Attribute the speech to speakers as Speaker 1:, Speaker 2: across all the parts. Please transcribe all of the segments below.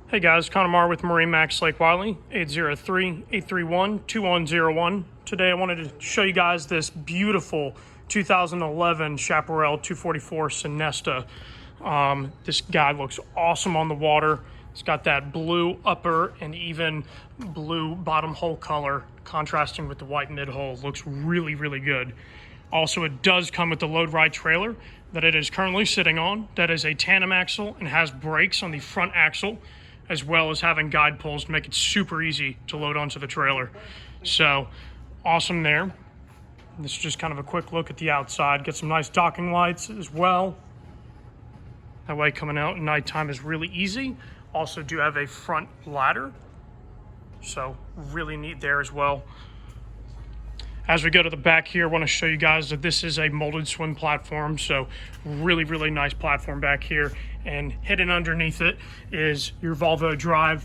Speaker 1: Hey guys, Conor with MarineMax Lake Wylie, 803-831-2101. Today I wanted to show you guys this beautiful 2011 Chaparral 244 Sunesta. This guy looks awesome on the water. It's got that blue upper and even blue bottom hull color contrasting with the white mid hull. Looks really, really good. Also, it does come with the load ride trailer that it is currently sitting on. That is a tandem axle and has brakes on the front axle, as well as having guide poles to make it super easy to load onto the trailer. So awesome there. This is just kind of a quick look at the outside. Get some nice docking lights as well. That way coming out at nighttime is really easy. Also do have a front ladder, so really neat there as well. As we go to the back here, I want to show you guys that this is a molded swim platform, so really, really nice platform back here. And hidden underneath it is your Volvo drive,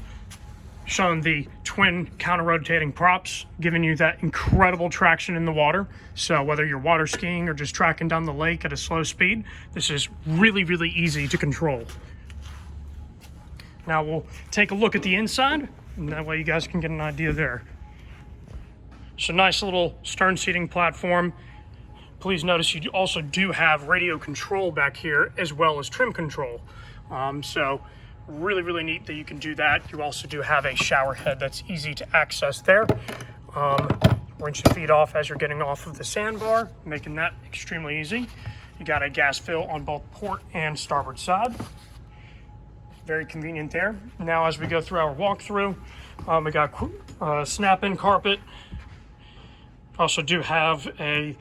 Speaker 1: showing the twin counter-rotating props, giving you that incredible traction in the water. So whether you're water skiing or just tracking down the lake at a slow speed, this is really, really easy to control. Now we'll take a look at the inside, and that way you guys can get an idea there. So nice little stern seating platform. Please notice you also do have radio control back here as well as trim control. So really, really neat that you can do that. You also do have a shower head that's easy to access there. Rinse your feet off as you're getting off of the sandbar, making that extremely easy. You got a gas fill on both port and starboard side. Very convenient there. Now as we go through our walkthrough, we got snap-in carpet. Also do have a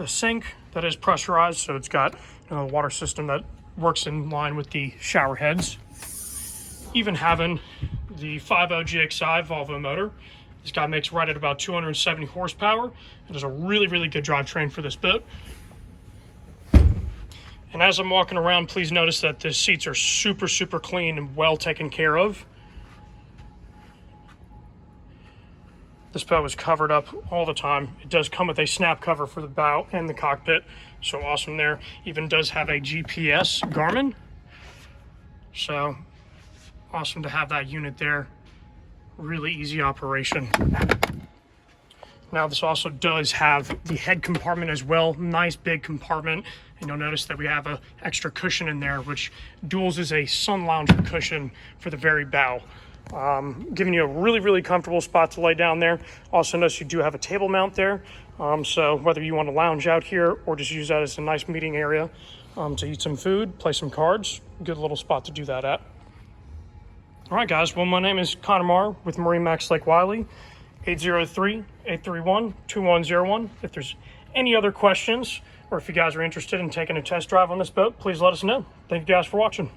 Speaker 1: sink that is pressurized, so it's got a water system that works in line with the shower heads. Even having the 5.0 GXI Volvo motor. This guy makes right at about 270 horsepower. It is a really, really good drivetrain for this boat. And as I'm walking around, please notice that the seats are super, super clean and well taken care of. This boat is covered up all the time. It does come with a snap cover for the bow and the cockpit, so awesome there. Even does have a GPS Garmin, so awesome to have that unit there. Really easy operation. Now this also does have the head compartment as well. Nice big compartment, and you'll notice that we have an extra cushion in there, which duals as a sun lounger cushion for the very bow. Giving you a really, really comfortable spot to lay down there. Also notice you do have a table mount there, so whether you want to lounge out here or just use that as a nice meeting area to eat some food, play some cards, good little spot to do that at. All right, guys, well, my name is Conor with MarineMax Lake Wylie, 803-831-2101. If there's any other questions or if you guys are interested in taking a test drive on this boat, please let us know. Thank you guys for watching.